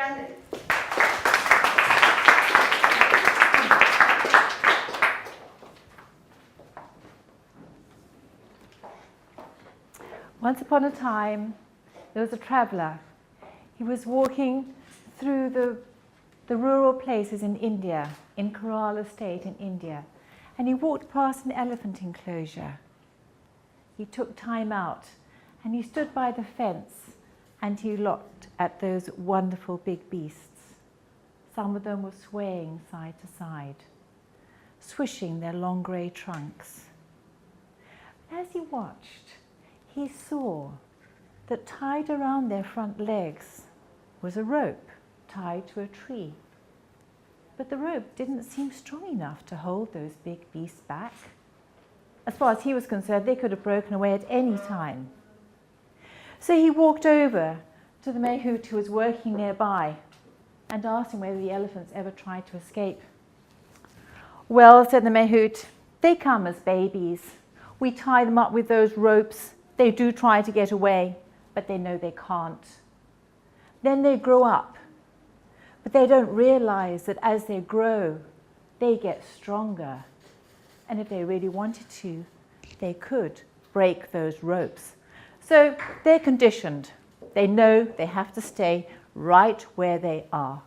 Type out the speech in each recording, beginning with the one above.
Grande. Once upon a time, there was a traveller. He was walking through the rural places in India, in Kerala state in India, and he walked past an elephant enclosure. He took time out and he stood by the fence and he looked at those wonderful big beasts. Some of them were swaying side to side, swishing their long grey trunks. As he watched, he saw that tied around their front legs was a rope tied to a tree. But the rope didn't seem strong enough to hold those big beasts back. As far as he was concerned, they could have broken away at any time. So he walked over to the mahout who was working nearby and asked him whether the elephants ever tried to escape. Well, said the mahout, they come as babies. We tie them up with those ropes. They do try to get away, but they know they can't. Then they grow up, but they don't realize that as they grow, they get stronger. And if they really wanted to, they could break those ropes. So they're conditioned. They know they have to stay right where they are.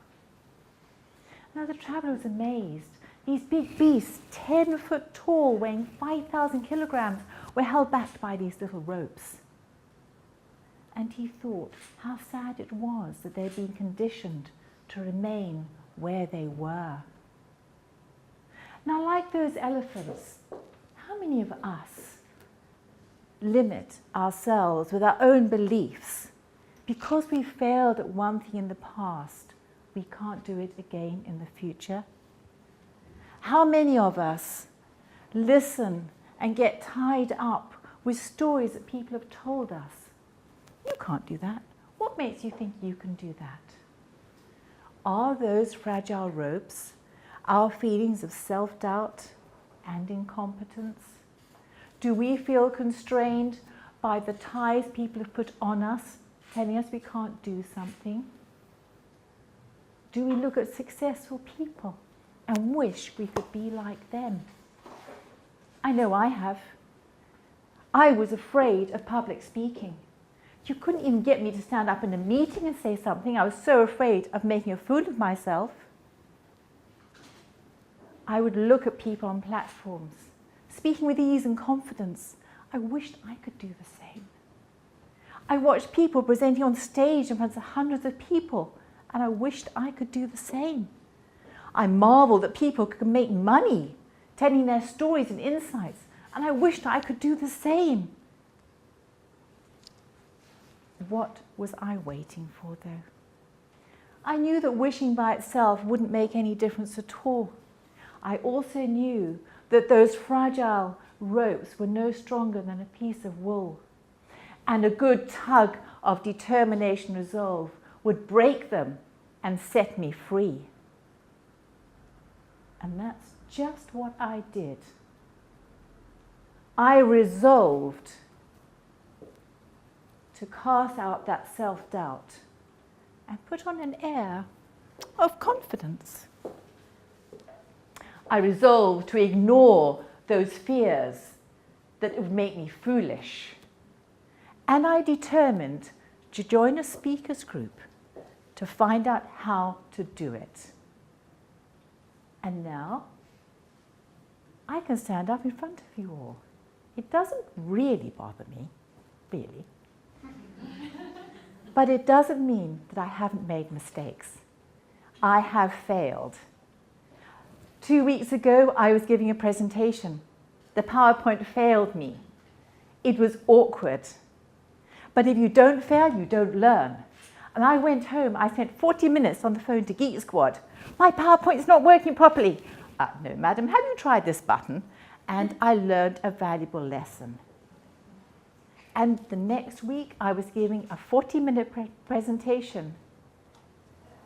Now the traveller was amazed. These big beasts, 10 foot tall, weighing 5,000 kilograms, were held back by these little ropes. And he thought how sad it was that they'd been conditioned to remain where they were. Now, like those elephants, how many of us limit ourselves with our own beliefs because we failed at one thing in the past? We can't do it again in the future. How many of us listen and get tied up with stories that people have told us? You can't do that. What makes you think you can do that? Are those fragile ropes our feelings of self-doubt and incompetence? Do we feel constrained by the ties people have put on us, telling us we can't do something? Do we look at successful people and wish we could be like them? I know I have. I was afraid of public speaking. You couldn't even get me to stand up in a meeting and say something. I was so afraid of making a fool of myself. I would look at people on platforms, speaking with ease and confidence. I wished I could do the same. I watched people presenting on stage in front of hundreds of people, and I wished I could do the same. I marveled that people could make money telling their stories and insights, and I wished I could do the same. What was I waiting for, though? I knew that wishing by itself wouldn't make any difference at all. I also knew that those fragile ropes were no stronger than a piece of wool, and a good tug of determination and resolve would break them and set me free. And that's just what I did. I resolved to cast out that self-doubt and put on an air of confidence. I resolved to ignore those fears that would make me foolish. And I determined to join a speakers group to find out how to do it. And now I can stand up in front of you all. It doesn't really bother me, really. But it doesn't mean that I haven't made mistakes. I have failed. 2 weeks ago, I was giving a presentation. The PowerPoint failed me. It was awkward. But if you don't fail, you don't learn. And I went home, I spent 40 minutes on the phone to Geek Squad. My PowerPoint's not working properly. No, madam, have you tried this button? And I learned a valuable lesson. And the next week, I was giving a 40-minute presentation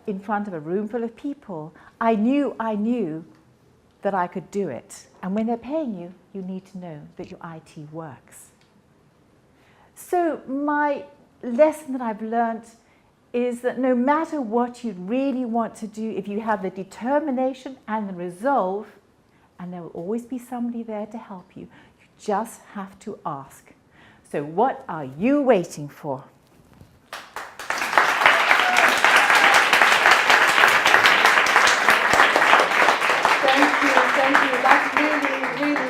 in front of a room full of people. I knew that I could do it. And when they're paying you, you need to know that your IT works. So my lesson that I've learned is that no matter what you really want to do, if you have the determination and the resolve, and there will always be somebody there to help you, you just have to ask. So what are you waiting for? Thank you. That's really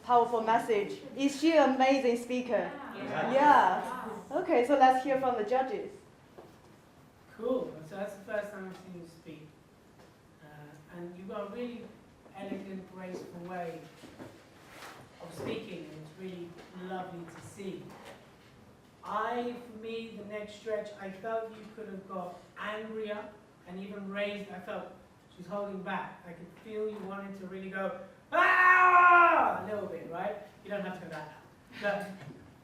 powerful message. Is she an amazing speaker? Yeah. Okay, so let's hear from the judges. Cool. So that's the first time I've seen you speak. And you've got a really elegant, graceful way of speaking, and it's really lovely to see. For me, the next stretch, I felt you could have got angrier and even raised. I felt she's holding back. I could feel you wanting to really go, ah, a little bit, right? You don't have to go that loud. But,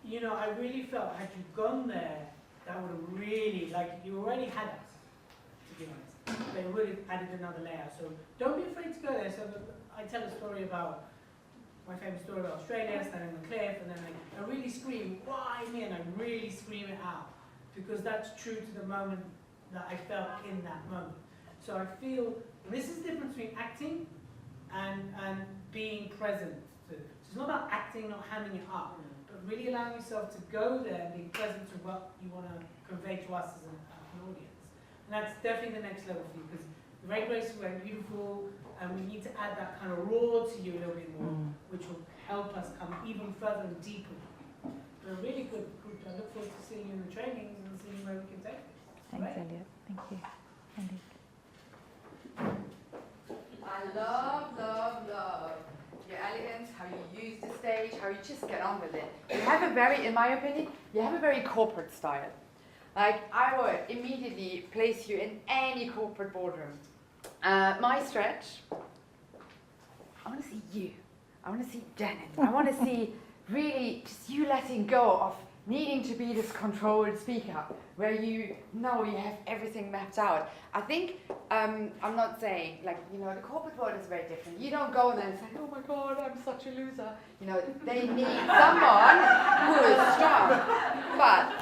you know, I really felt, had you gone there, that would have really, like, you already had us, to be honest. But it would have added another layer. So don't be afraid to go there. So I tell a story about, my famous story about Australia, standing on the cliff, and then I really scream, why me? And I really scream it out. Because that's true to the moment that I felt in that moment. So I feel, and this is the difference between acting and being present. So it's not about acting, not hamming it up, but really allowing yourself to go there and being present to what you want to convey to us as an audience. And that's definitely the next level for you, because you're very graceful and beautiful, and we need to add that kind of raw to you a little bit more, which will help us come even further and deeper. But really good. I look forward to seeing you in the trainings and seeing where we can take it. Thanks, Elliot. Thank you. Andy. I love your elegance, how you use the stage, how you just get on with it. You have a very, in my opinion, you have a very corporate style. Like, I would immediately place you in any corporate boardroom. My stretch, I want to see you. I want to see Janet. I want to see really just you letting go of needing to be this controlled speaker, where you know you have everything mapped out. I think, I'm not saying, like, you know, the corporate world is very different. You don't go there and say, oh my God, I'm such a loser. You know, they need someone who is strong. But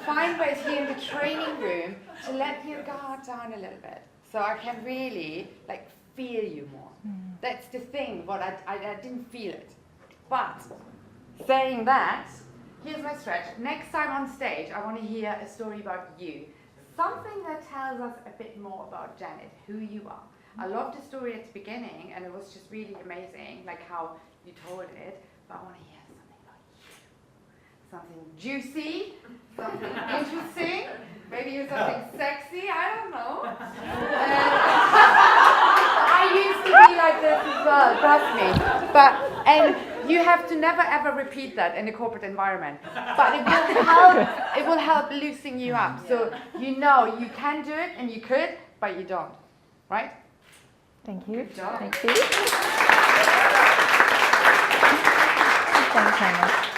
find ways here in the training room to let your guard down a little bit. So I can really, like, feel you more. That's the thing, what I didn't feel it. But, saying that, here's my stretch. Next time on stage, I want to hear a story about you. Something that tells us a bit more about Janet, who you are. I loved the story at the beginning, and it was just really amazing, like how you told it. But I want to hear something about you. Something juicy, something interesting, maybe even something sexy, I don't know. I used to be like this as well, trust me. And you have to never ever repeat that in a corporate environment. But it will help loosen you up. So you know you can do it and you could, but you don't. Right? Thank you. Good job. Thank you. Thanks, Hannah.